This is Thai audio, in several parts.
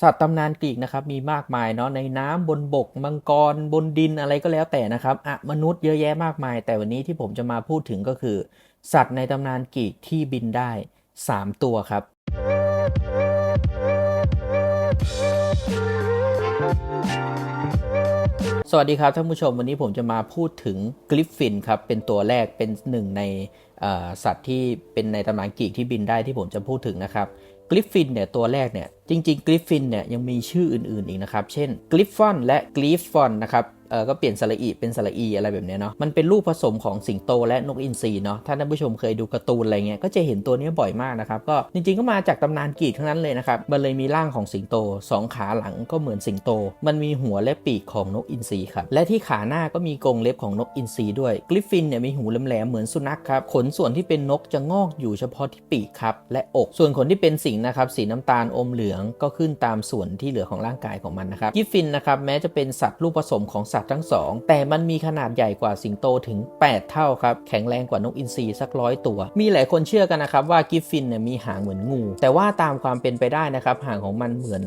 สัตว์ตำนานกรีกนะครับมีมากมายเนาะในน้ำบนบกมังกรบนดินอะไรก็แล้วแต่นะครับมนุษย์เยอะแยะมากมายแต่วันนี้ที่ผมจะมาพูดถึงก็คือสัตว์ในตำนานกรีกที่บินได้3ตัวครับสวัสดีครับท่านผู้ชมวันนี้ผมจะมาพูดถึงกริฟฟินครับเป็นตัวแรกเป็นหนึ่งในสัตว์ที่เป็นในตำนานกรีกที่บินได้ที่ผมจะพูดถึงนะครับกริฟฟินเนี่ยตัวแรกเนี่ยจริงๆกริฟฟินเนี่ยยังมีชื่ออื่นๆอีกนะครับเช่นกริฟฟอนและกริฟฟอนนะครับก็เปลี่ยนสระอีเป็นสระอีอะไรแบบนี้เนาะมันเป็นลูกผสมของสิงโตและนกอินทรีเนาะถ้าท่านผู้ชมเคยดูการ์ตูนอะไรเงี้ยก็จะเห็นตัวนี้บ่อยมากนะครับก็จริงๆก็มาจากตำนานกรีกทั้งนั้นเลยนะครับมันเลยมีร่างของสิงโต2ขาหลังก็เหมือนสิงโตมันมีหัวและปีกของนกอินทรีครับและที่ขาหน้าก็มีกรงเล็บของนกอินทรีด้วยกริฟฟินเนี่ยมีหูแหลมๆเหมือนสุนัขครับขนส่วนที่เป็นนกจะงอกอยู่เฉพาะที่ปีกครับและอกส่วนขนที่เป็นสิงนะครับสีน้ำตาลอมเหลืองก็ขึ้นตามส่วนที่เหลือของร่างกายของมันนะครับกริฟฟินนะครับแม้จะเป็นสัตว์ลูกผสมของสัตว์ทั้งสองแต่มันมีขนาดใหญ่กว่าสิงโตถึง8เท่าครับแข็งแรงกว่านกอินทรีสัก100ตัวมีหลายคนเชื่อกันนะครับว่ากริฟฟินเนี่ยมีหางเหมือนงูแต่ว่าตามความเป็นไปได้นะครับหางของมันเหมือน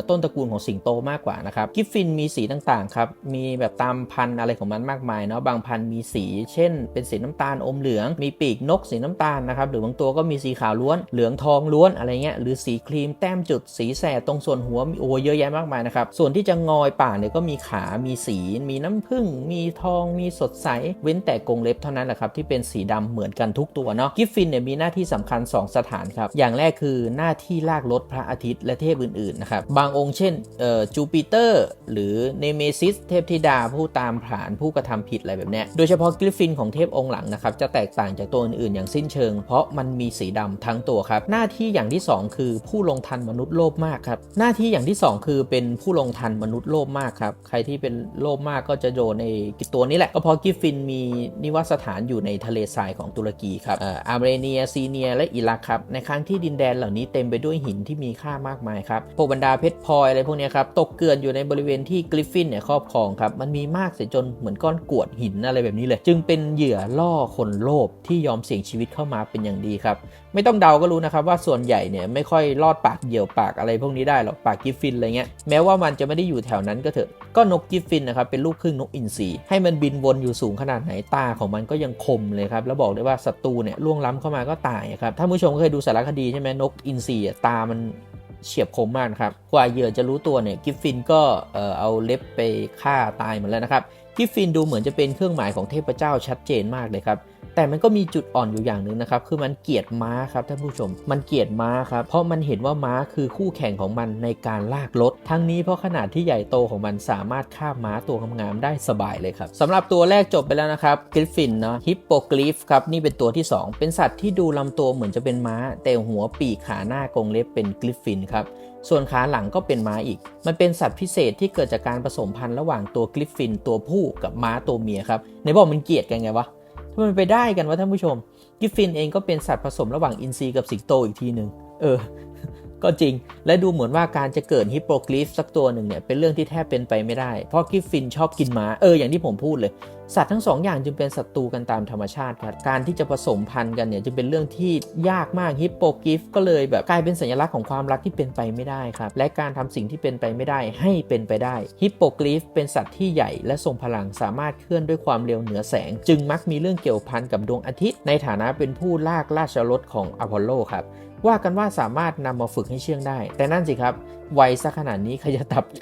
ต้นตระกูลของสิงโตมากกว่านะครับกริฟฟินมีสีต่างๆครับมีแบบตามพันธุ์อะไรของมันมากมายเนาะบางพันธุ์มีสีเช่นเป็นสีน้ำตาลอมเหลืองมีปีกนกสีน้ำตาลนะครับหรือบางตัวก็มีสีขาวล้วนเหลืองทองล้วนอะไรเงี้ยหรือสีครีมแต้มจุดสีแสดตรงส่วนหัวมีเยอะแยะมากมายนะครับส่วนที่จะงอยปากเนี่ยก็มีขามีสีมีน้ำผึ้งมีทองมีสดใสเว้นแต่กรงเล็บเท่านั้นแหละครับที่เป็นสีดำเหมือนกันทุกตัวเนาะกริฟฟินเนี่ยมีหน้าที่สำคัญ2สถานครับอย่างแรกคือหน้าที่ลากรถพระอาทิตย์และเทพอื่นๆนะครับบางองค์เช่นจูปิเตอร์หรือเนเมซิสเทพธิดาผู้ตามผลาญผู้กระทำผิดอะไรแบบนี้โดยเฉพาะกริฟฟินของเทพองค์หลังนะครับจะแตกต่างจากตัวอื่นๆอย่างสิ้นเชิงเพราะมันมีสีดำทั้งตัวครับหน้าที่อย่างที่2คือผู้ลงทันมนุษย์โลภมากครับหน้าที่อย่างที่2คือเป็นผู้ลงทันมนุษย์โลภมากครับใครที่เป็นโลภมากก็จะโดนในตัวนี้แหละก็เพราะกริฟฟินมีนิวัตสถานอยู่ในทะเลทรายของตุรกีครับอาร์เมเนียซีเนียและอิรักครับในครั้งที่ดินแดนเหล่านี้เต็มไปด้วยหินที่มีค่ามากมายครับพวกบรรดาเพชรพลอยอะไรพวกนี้ครับตกเกลื่อนอยู่ในบริเวณที่กริฟฟินเนี่ยครอบครองครับมันมีมากเสียจนเหมือนก้อนกรวดหินอะไรแบบนี้เลยจึงเป็นเหยื่อล่อคนโลภที่ยอมเสี่ยงชีวิตเข้ามาเป็นอย่างดีครับไม่ต้องเดาก็รู้นะครับว่าส่วนใหญ่เนี่ยไม่ค่อยลอดปากเหยี่ยวปากอะไรพวกนี้ได้หรอกปากกริฟฟินอะไรเงี้ยแม้ว่ามันจะไม่ได้อยู่แถวนั้นก็เถอะก็นกกริฟฟินนะครับเป็นลูกครึ่งนกอินทรีให้มันบินวนอยู่สูงขนาดไหนตาของมันก็ยังคมเลยครับแล้วบอกได้ว่าศัตรูเนี่ยล่วงล้ำเข้ามาก็ตายครับท่านผู้ชมเคยดูสารคดีใช่ไหมนกอินทรีตามันเฉียบคมมากครับกว่าเหยื่อจะรู้ตัวเนี่ยกริฟฟินก็เอาเล็บไปฆ่าตายหมดแล้วนะครับกริฟฟินดูเหมือนจะเป็นเครื่องหมายของเทพเจ้าชัดเจนมากเลยครับแต่มันก็มีจุดอ่อนอยู่อย่างหนึ่งนะครับคือมันเกลียดม้าครับท่านผู้ชมมันเกลียดม้าครับเพราะมันเห็นว่าม้าคือคู่แข่งของมันในการลากรถทั้งนี้เพราะขนาดที่ใหญ่โตของมันสามารถฆ่าม้าตัวงามๆได้สบายเลยครับสำหรับตัวแรกจบไปแล้วนะครับกริฟฟินเนาะฮิปโปกริฟครับนี่เป็นตัวที่2เป็นสัตว์ที่ดูลำตัวเหมือนจะเป็นม้าแต่หัวปีกขาหน้ากรงเล็บเป็นกริฟฟินครับส่วนขาหลังก็เป็นม้าอีกมันเป็นสัตว์พิเศษที่เกิดจากการผสมพันธุ์ระหว่างตัวกริฟฟินตัวผู้กับม้าตัวเมียครับในบอกมันเกลียดกันไงวะถ้ามันไปได้กันวะท่านผู้ชมกริฟฟินเองก็เป็นสัตว์ผสมระหว่างอินทรีกับสิงโตอีกทีหนึ่งก็จริงและดูเหมือนว่าการจะเกิดฮิปโปกริฟสักตัวหนึ่งเนี่ยเป็นเรื่องที่แทบเป็นไปไม่ได้เพราะกริฟฟินชอบกินม้าอย่างที่ผมพูดเลยสัตว์ทั้ง2 อย่างจึงเป็นศัตรูกันตามธรรมชาติครับการที่จะผสมพันธุ์กันเนี่ยจึงเป็นเรื่องที่ยากมากฮิปโปกริฟก็เลยแบบกลายเป็นสัญลักษณ์ของความรักที่เป็นไปไม่ได้ครับและการทำสิ่งที่เป็นไปไม่ได้ให้เป็นไปได้ฮิปโปกริฟเป็นสัตว์ที่ใหญ่และทรงพลังสามารถเคลื่อนด้วยความเร็วเหนือแสงจึงมักมีเรื่องเกี่ยวพันกับดวงอาทิตย์ในฐานะเป็นผู้ลากราชรถของอพอลโลครับว่ากันว่าสามารถนำมาฝึกให้เชื่องได้แต่นั่นสิครับวัยซะขนาดนี้ใ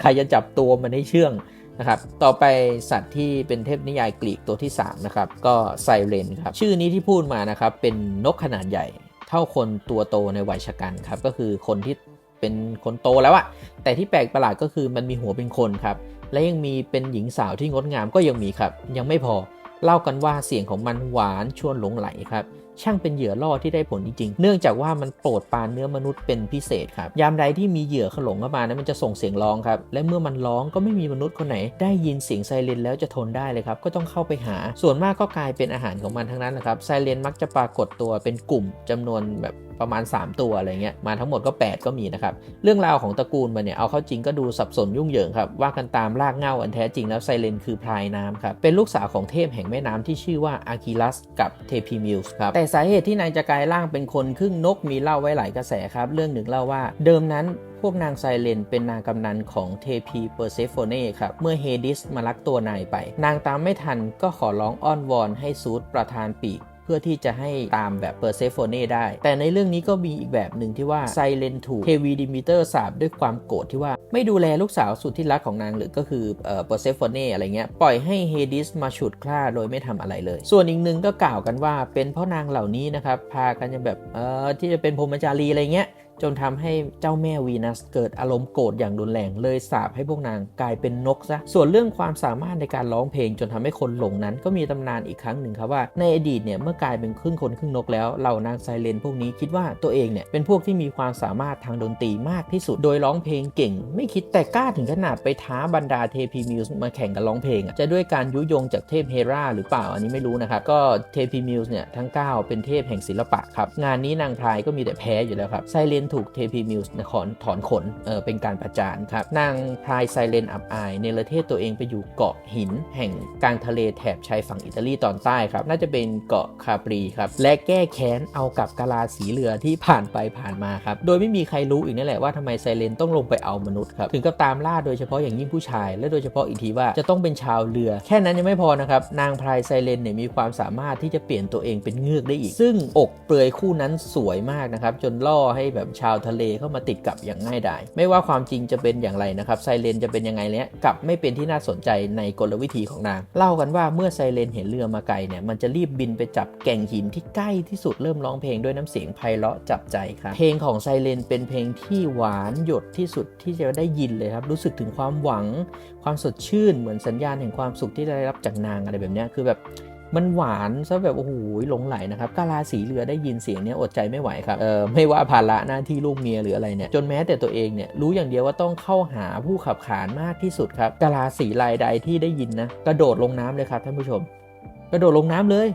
ครจะจับตัวมันให้เชื่องนะครับต่อไปสัตว์ที่เป็นเทพนิยายกรีกตัวที่3นะครับก็ไซเรนครับชื่อนี้ที่พูดมานะครับเป็นนกขนาดใหญ่เท่าคนตัวโตในวัยชะกันครับก็คือคนที่เป็นคนโตแล้วอะแต่ที่แปลกประหลาดก็คือมันมีหัวเป็นคนครับและยังมีเป็นหญิงสาวที่งดงามก็ยังมีครับยังไม่พอเล่ากันว่าเสียงของมันหวานชวนหลงไหลครับช่างเป็นเหยื่อล่อที่ได้ผลจริงๆเนื่องจากว่ามันโปรดปรานเนื้อมนุษย์เป็นพิเศษครับยามใดที่มีเหยื่อหลงเข้ามานะมันจะส่งเสียงร้องครับและเมื่อมันร้องก็ไม่มีมนุษย์คนไหนได้ยินเสียงไซเรนแล้วจะทนได้เลยครับก็ต้องเข้าไปหาส่วนมากก็กลายเป็นอาหารของมันทั้งนั้นนะครับไซเรนมักจะปรากฏตัวเป็นกลุ่มจำนวนแบบประมาณ3ตัวอะไรเงี้ยมาทั้งหมดก็8ก็มีนะครับเรื่องราวของตระกูลมันเนี่ยเอาเข้าจริงก็ดูสับสนยุ่งเหยิงครับว่ากันตามรากเหง้าอันแท้จริงแล้วไซเรนคือพลายน้ำครับเป็นลูกสาวของเทพแห่งแม่น้ำที่ชื่อว่าอาคิลัสกับเทพีมิลส์ครับแต่สาเหตุที่นางจะกลายร่างเป็นคนครึ่งนกมีเล่าไว้หลายกระแสครับเรื่องหนึ่งเล่าว่าเดิมนั้น พวกนางไซเรนเป็นนางกำนันของเทพีเปอร์เซโฟเน่ครับเมื่อเฮดิสมาลักตัวนายไปนางตามไม่ทันก็ขอร้องอ้อนวอนให้ซูสประทานปีกเพื่อที่จะให้ตามแบบเปอร์เซโฟเน่ได้แต่ในเรื่องนี้ก็มีอีกแบบหนึ่งที่ว่าไซเรนถูกเทวีดิมิเตอร์สาปด้วยความโกรธที่ว่าไม่ดูแลลูกสาวสุดที่รักของนางหรือก็คือเปอร์เซโฟเน่อะไรเงี้ยปล่อยให้เฮดิสมาฉุดฆ่าโดยไม่ทำอะไรเลยส่วนอีกหนึ่งก็กล่าวกันว่าเป็นเพราะนางเหล่านี้นะครับพากันจะแบบที่จะเป็นพรหมจารีอะไรเงี้ยจนทำให้เจ้าแม่วีนัสเกิดอารมณ์โกรธอย่างรุนแรงเลยสาปให้พวกนางกลายเป็นนกซะส่วนเรื่องความสามารถในการร้องเพลงจนทำให้คนหลงนั้นก็มีตำนานอีกครั้งหนึ่งครับว่าในอดีตเนี่ยเมื่อกลายเป็นครึ่งคนครึ่งนกแล้วเหล่านางไซเรนพวกนี้คิดว่าตัวเองเนี่ยเป็นพวกที่มีความสามารถทางดนตรีมากที่สุดโดยร้องเพลงเก่งไม่คิดแต่กล้าถึงขนาดไปท้าบรรดาเทพีมิวส์มาแข่งกันร้องเพลงจะด้วยการยุยงจากเทพเฮราหรือเปล่าอันนี้ไม่รู้นะครับก็เทพีมิวส์เนี่ยทั้ง9เป็นเทพแห่งศิลปะครับงานนี้นางพรายก็มีแต่แพ้อยู่แล้วครับไซเรนถูกเทพีมิวส์ถอนขนเป็นการประจานครับนางพรายไซเรนอับอายเนรเทศตัวเองไปอยู่เกาะหินแห่งกลางทะเลแถบชายฝั่งอิตาลีตอนใต้ครับน่าจะเป็นเกาะคาปรีครับและแก้แค้นเอากับกะลาสีเรือที่ผ่านไปผ่านมาครับโดยไม่มีใครรู้อีกนั่นแหละว่าทำไมไซเรนต้องลงไปเอามนุษย์ครับถึงกับตามล่าโดยเฉพาะอย่างยิ่งผู้ชายและโดยเฉพาะอีกทีว่าจะต้องเป็นชาวเรือแค่นั้นยังไม่พอนะครับนางพรายไซเรนเนี่ยมีความสามารถที่จะเปลี่ยนตัวเองเป็นเงือกได้อีกซึ่งอกเปลือยคู่นั้นสวยมากนะครับจนล่อให้แบบชาวทะเลเข้ามาติดกับอย่างง่ายดายไม่ว่าความจริงจะเป็นอย่างไรนะครับไซเรนจะเป็นยังไงเนี่ยกลับไม่เป็นที่น่าสนใจในกลวิธีของนางเล่ากันว่าเมื่อไซเรนเห็นเรือมาไกลเนี่ยมันจะรีบบินไปจับแก่งหินที่ใกล้ที่สุดเริ่มร้องเพลงด้วยน้ำเสียงไพเราะจับใจครับเพลงของไซเรนเป็นเพลงที่หวานหยดที่สุดที่จะได้ยินเลยครับรู้สึกถึงความหวังความสดชื่นเหมือนสัญญาณแห่งความสุขที่ได้รับจากนางอะไรแบบนี้คือแบบมันหวานซะแบบโอ้โหหลงไหลนะครับกาลาสีเรือได้ยินเสียงนี้อดใจไม่ไหวครับไม่ว่าภาระหน้าที่ลูกเมียหรืออะไรเนี่ยจนแม้แต่ตัวเองเนี่ยรู้อย่างเดียวว่าต้องเข้าหาผู้ขับขานมากที่สุดครับกาลาสีรายใดที่ได้ยินนะกระโดดลงน้ำเลยครับท่านผู้ชมกระโดดลงน้ำเลย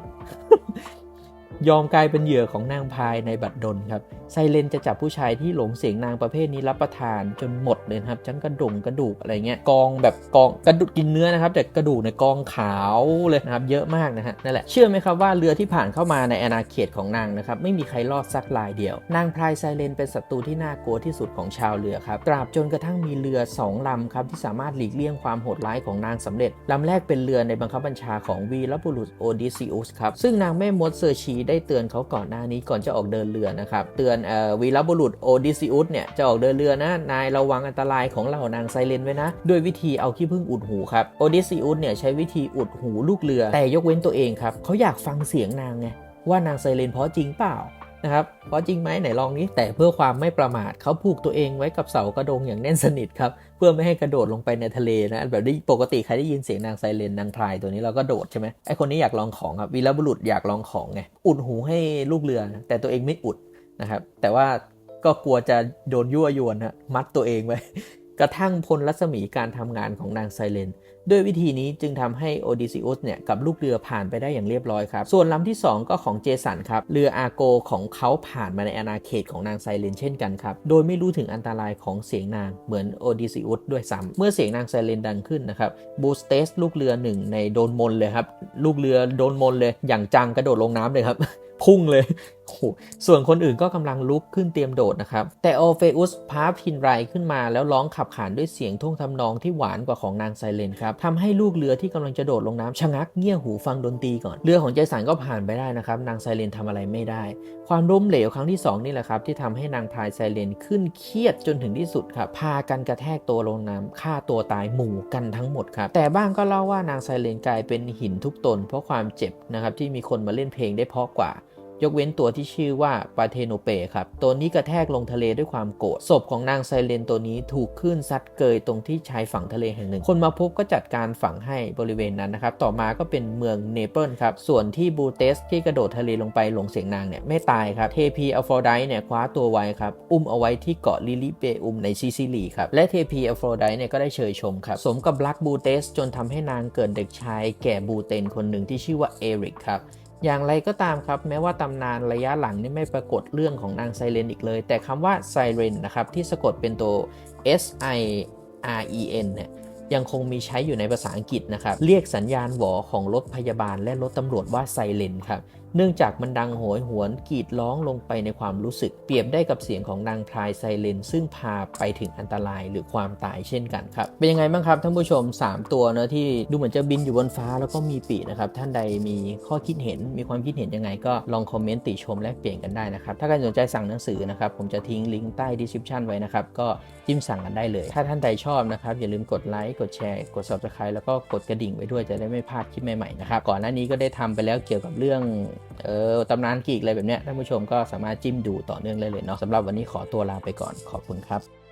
ยอมกลายเป็นเหยื่อของนางพายในบัดดลครับไซเรนจะจับผู้ชายที่หลงเสียงนางประเภทนี้รับประทานจนหมดเลยครับทั้งกระดูกอะไรเงี้ยกองแบบกองกระดูกกินเนื้อนะครับแต่กระดูกในกองขาวเลยนะครับเยอะมากนะฮะนั่นแหละเชื่อไหมครับว่าเรือที่ผ่านเข้ามาในอาณาเขตของนางนะครับไม่มีใครรอดสักรายเดียวนางพายไซเรนเป็นศัตรูที่น่ากลัวที่สุดของชาวเรือครับตราบจนกระทั่งมีเรือ2 ลำครับที่สามารถหลีกเลี่ยงความโหดร้ายของนางสำเร็จลำแรกเป็นเรือในบังคับบัญชาของวีรบุรุษโอดิซิอุสครับซึ่งนางแม่มดเซอร์ชีได้เตือนเขาก่อนหน้านี้ก่อนจะออกเดินเรือนะครับเตือนวีรบุรุษโอดิซิอุสเนี่ยจะออกเดินเรือนะนายระวังอันตรายของเหล่านางไซเรนไว้นะด้วยวิธีเอาขี้ผึ้งอุดหูครับโอดิซิอุสเนี่ยใช้วิธีอุดหูลูกเรือแต่ยกเว้นตัวเองครับเขาอยากฟังเสียงนางไงว่านางไซเรนเพราะจริงเปล่านะครับเพราะจริงไหมไหนลองนี้แต่เพื่อความไม่ประมาทเขาผูกตัวเองไว้กับเสากระดงอย่างแน่นสนิทครับเพื่อไม่ให้กระโดดลงไปในทะเลนะแบบนี้ปกติใครได้ยินเสียงนางไซเรนนางพรายตัวนี้เราก็โดดใช่ไหมไอคนนี้อยากลองของครับวีรบุรุษอยากลองของไงอุดหูให้ลูกเรือแต่ตัวเองไม่อุดนะครับแต่ว่าก็กลัวจะโดนยั่วยวนนะมัดตัวเองไว้กระทั่งพ้นรัศมีการทำงานของนางไซเรนด้วยวิธีนี้จึงทำให้โอดิซิอุสเนี่ยกับลูกเรือผ่านไปได้อย่างเรียบร้อยครับส่วนลำที่2ก็ของเจสันครับเรืออาโกของเขาผ่านมาในอาณาเขตของนางไซเรนเช่นกันครับโดยไม่รู้ถึงอันตรายของเสียงนางเหมือนโอดิซิอุสด้วยซ้ำเมื่อเสียงนางไซเรนดังขึ้นนะครับบูสเตสลูกเรือหนึ่งในโดนมนเลยครับลูกเรือโดนมนเลยอย่างจังกระโดดลงน้ำเลยครับ พุ่งเลยส่วนคนอื่นก็กำลังลุกขึ้นเตรียมโดดนะครับแต่โอเฟอุสพาพินไรขึ้นมาแล้วร้องขับขานด้วยเสียงท่วงทำนองที่หวานกว่าของนางไซเรนครับทำให้ลูกเรือที่กำลังจะโดดลงน้ำชะงักเงี่ยหูฟังดนตรีก่อนเรือของเจสันก็ผ่านไปได้นะครับนางไซเรนทำอะไรไม่ได้ความล้มเหลวครั้งที่2นี่แหละครับที่ทำให้นางพรายไซเรนขึ้นเครียดจนถึงที่สุดครับพากันกระแทกตัวลงน้ำฆ่าตัวตายหมู่กันทั้งหมดครับแต่บ้างก็เล่าว่านางไซเรนกลายเป็นหินทุกตนเพราะความเจ็บนะครับที่มีคนมาเล่นเพลงได้เพราะกว่ายกเว้นตัวที่ชื่อว่าปาเทโนเปครับตัวนี้กระแทกลงทะเลด้วยความโกรธศพของนางไซเรนตัวนี้ถูกคลื่นซัดเกยตรงที่ชายฝั่งทะเลแห่งหนึ่งคนมาพบก็จัดการฝังให้บริเวณนั้นนะครับต่อมาก็เป็นเมืองเนเปิลครับส่วนที่บูเตสที่กระโดดทะเลลงไปหลงเสียงนางเนี่ยไม่ตายครับเทพีอัลฟอร์ไดเนี่ยคว้าตัวไว้ครับอุ้มเอาไว้ที่เกาะลิลิเปอุมในซิซิลีครับและเทพีอัลฟอร์ไดเนี่ยก็ได้เชยชมครับสมกับรักบูเตสจนทำให้นางเกิดเด็กชายแก่บูเตนคนหนึ่งที่ชื่อว่าเอริกครับอย่างไรก็ตามครับแม้ว่าตำนานระยะหลังนี่ไม่ปรากฏเรื่องของนางไซเรนอีกเลยแต่คำว่าไซเรนนะครับที่สะกดเป็นตัว SIREN เนี่ยยังคงมีใช้อยู่ในภาษาอังกฤษนะครับเรียกสัญญาณหวอของรถพยาบาลและรถตำรวจว่าไซเรนครับ เนื่องจากมันดังโหยหวนกรีดร้องลงไปในความรู้สึกเปรียบได้กับเสียงของนางพลายไซเรนซึ่งพาไปถึงอันตรายหรือความตายเช่นกันครับเป็นยังไงบ้างครับท่านผู้ชม3ตัวเนอะที่ดูเหมือนจะบินอยู่บนฟ้าแล้วก็มีปีกนะครับท่านใดมีข้อคิดเห็นมีความคิดเห็นยังไงก็ลองคอมเมนต์ติชมแลกเปลี่ยนกันได้นะครับถ้าใครสนใจสั่งหนังสือนะครับผมจะทิ้งลิงก์ใต้ description ไว้นะครับก็จิ้มสั่งกันได้เลยถ้าท่านใดชอบนะครับอย่าลืมกดไลค์กดแชร์กด subscribe แล้วก็กดกระดิ่งไว้ด้วยจะได้ไม่พลาดคลิปใหม่ๆนะครับก่อนหน้านี้ก็ได้ทำไปแล้วเกี่ยวกับเรื่องตำนานกรีกอะไรแบบเนี้ยท่านผู้ชมก็สามารถจิ้มดูต่อเนื่องได้เลยเนาะสำหรับวันนี้ขอตัวลาไปก่อนขอบคุณครับ